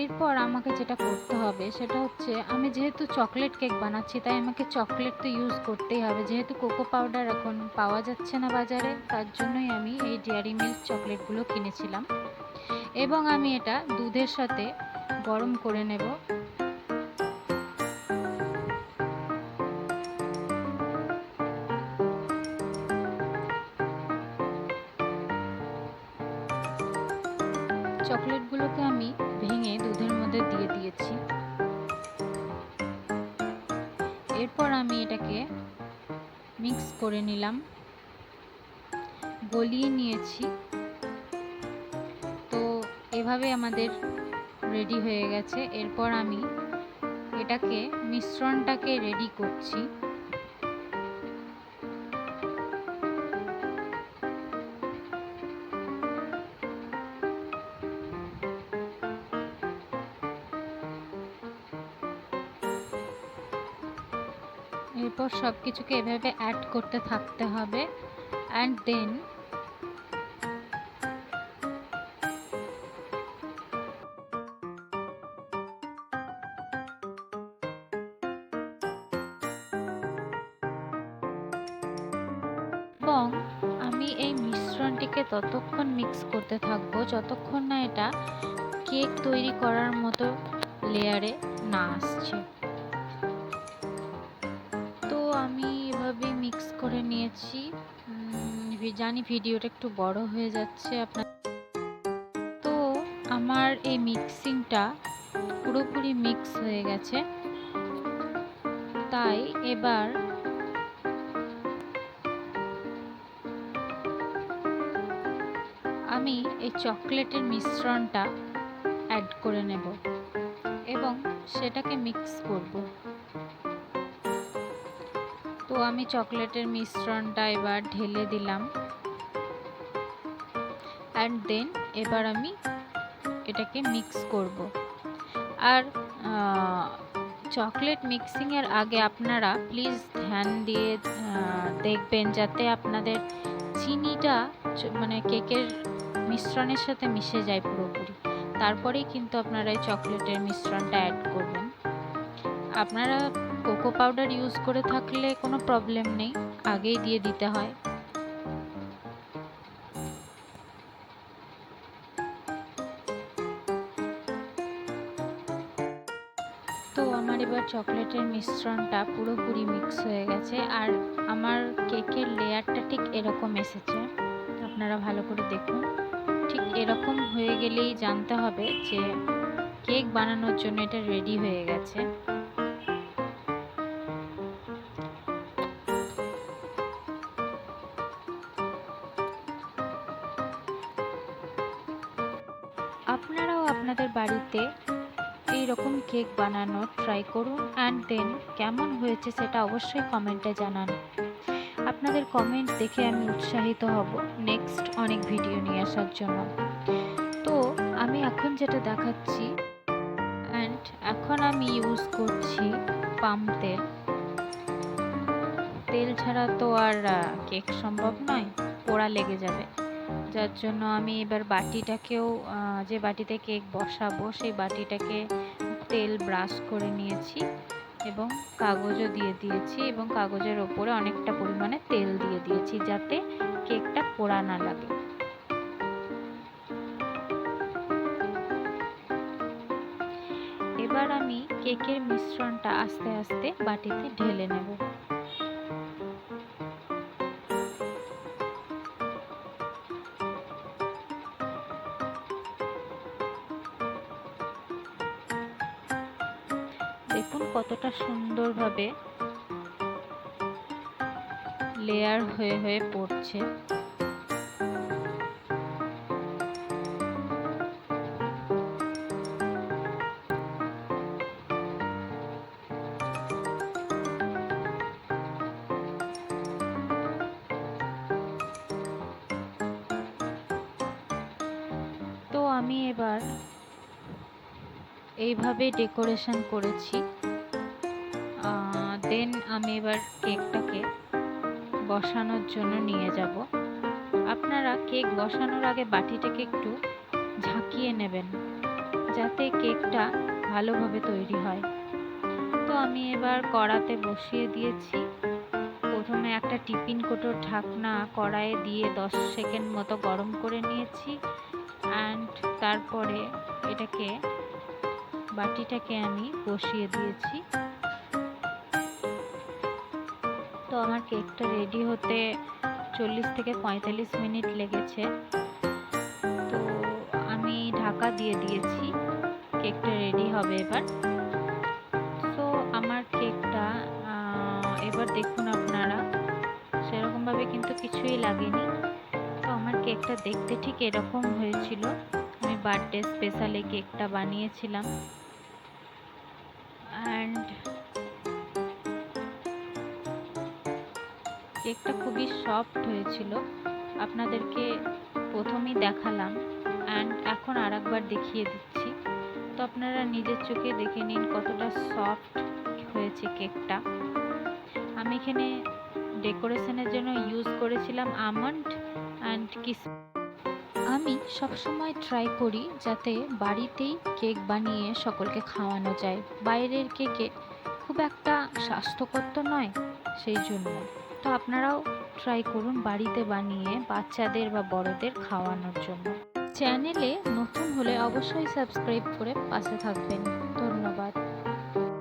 এরপর আমাকে যেটা করতে হবে সেটা হচ্ছে, আমি যেহেতু চকলেট কেক বানাচ্ছি তাই আমাকে চকলেট তো ইউজ করতেই হবে। যেহেতু কোকো পাউডার এখন পাওয়া যাচ্ছে না বাজারে, তার জন্যই আমি এই ডেয়ারি মিল্ক চকলেটগুলো কিনেছিলাম এবং আমি এটা দুধের সাথে গরম করে নেব। চকলেটগুলোকে আমি ভেঙে দুধের মধ্যে দিয়ে দিয়েছি। এরপর আমি এটাকে মিক্স করে নিলাম, গলিয়ে নিয়েছি। তো এভাবে আমাদের রেডি হয়ে গেছে। এরপর আমি এটাকে মিশ্রণটাকে রেডি করছি। এরপর সব কিছুকে এভাবে অ্যাড করতে থাকতে হবে অ্যান্ড দেন এবং আমি এই মিশ্রণটিকে ততক্ষণ মিক্স করতে থাকবো যতক্ষণ না এটা কেক তৈরি করার মতো লেয়ারে না আসছে। তো আমি এভাবে মিক্স করে নিয়েছি। জানি ভিডিওটা একটু বড় হয়ে যাচ্ছে আপনার। তো আমার এই মিক্সিংটা পুরোপুরি মিক্স হয়ে গেছে। তাই এবার আমি এই চকলেটের মিশ্রণটা অ্যাড করে নেব এবং সেটাকে মিক্স করব। তো আমি চকলেটের মিশ্রণটা এবার ঢেলে দিলাম অ্যান্ড দেন এবার আমি এটাকে মিক্স করব। আর চকলেট মিক্সিংয়ের আগে আপনারা প্লিজ ধ্যান দিয়ে দেখবেন যাতে আপনাদের চিনিটা মানে কেকের মিশ্রণের সাথে মিশে যায় পুরোপুরি। তারপরেই কিন্তু আপনারা এই চকলেটের মিশ্রণটা অ্যাড করবেন। আপনারা কোকো পাউডার ইউজ করে থাকলে কোনো প্রবলেম নেই, আগেই দিয়ে দিতে হয়। তো আমার এবার চকলেটের মিশ্রণটা পুরোপুরি মিক্স হয়ে গেছে আর আমার কেকের লেয়ারটা ঠিক এরকম এসেছে। আপনারা ভালো করে দেখুন, ঠিক এরকম হয়ে গেলেই জানতে হবে যে কেক বানানোর জন্য এটা রেডি হয়ে গেছে। আপনারাও আপনাদের বাড়িতে এইরকম কেক বানানোর ট্রাই করুন অ্যান্ড দেন কেমন হয়েছে সেটা অবশ্যই কমেন্টে জানান। আপনাদের কমেন্ট দেখে আমি উৎসাহিত হব নেক্সট অনেক ভিডিও নিয়ে আসার জন্য। তো আমি এখন যেটা দেখাচ্ছি, অ্যান্ড এখন আমি ইউজ করছি পাম তেল। তেল ছাড়া তো আর কেক সম্ভব নয়, পোড়া লেগে যাবে। যার জন্য আমি এবার বাটিটাকেও, যে বাটিতে কেক বসাবো সেই বাটিটাকে তেল ব্রাশ করে নিয়েছি এবং কাগজও দিয়ে দিয়েছি এবং কাগজের ওপরে অনেকটা পরিমাণে তেল দিয়ে দিয়েছি যাতে কেকটা পোড়া না লাগে। এবার আমি কেকের মিশ্রণটা আস্তে আস্তে বাটিতে ঢেলে নেব। দেখুন কতটা সুন্দরভাবে লেয়ার হয়ে হয়ে পড়ছে। তো আমি এবার এইভাবে ডেকোরেশন করেছি। দেন আমি এবার কেকটাকে বসানোর জন্য নিয়ে যাব। আপনারা কেক বসানোর আগে বাটিটাকে একটু ঝাঁকিয়ে নেবেন যাতে কেকটা ভালোভাবে তৈরি হয়। তো আমি এবার কড়াতে বসিয়ে দিয়েছি। প্রথমে একটা টিফিন কোটোর ঢাকনা কড়াইয়ে দিয়ে 10 সেকেন্ড মতো গরম করে নিয়েছি অ্যান্ড তারপরে বাটিটাকে আমি বসিয়ে দিয়েছি। তো আমার কেকটা রেডি হতে 40 থেকে 45 মিনিট লেগেছে। তো আমি ঢাকা দিয়ে দিয়েছি, কেকটা রেডি হবে এবার। তো আমার কেকটা এবার দেখুন আপনারা, সেরকমভাবে কিন্তু কিছুই লাগেনি। তো আমার কেকটা দেখতে ঠিক এরকম হয়েছিল। আমি বার্থডে স্পেশালে কেকটা বানিয়েছিলাম অ্যান্ড কেকটা খুবই সফট হয়েছিল। আপনাদেরকে প্রথমেই দেখালাম অ্যান্ড এখন আরেকবার দেখিয়ে দিচ্ছি। তো আপনারা নিজের চোখে দেখে নিন কতটা সফট হয়েছে কেকটা। আমি এখানে ডেকোরেশনের জন্য ইউজ করেছিলাম আমন্ড অ্যান্ড কিশমিশ। আমি সবসময় ট্রাই করি যাতে বাড়িতেই কেক বানিয়ে সকলকে খাওয়ানো যায়। বাইরের কেকে খুব একটা স্বাস্থ্যকর তো নয়, সেই জন্য। তো আপনারাও ট্রাই করুন বাড়িতে বানিয়ে বাচ্চাদের বা বড়দের খাওয়ানোর জন্য। চ্যানেলে নতুন হলে অবশ্যই সাবস্ক্রাইব করে পাশে থাকবেন।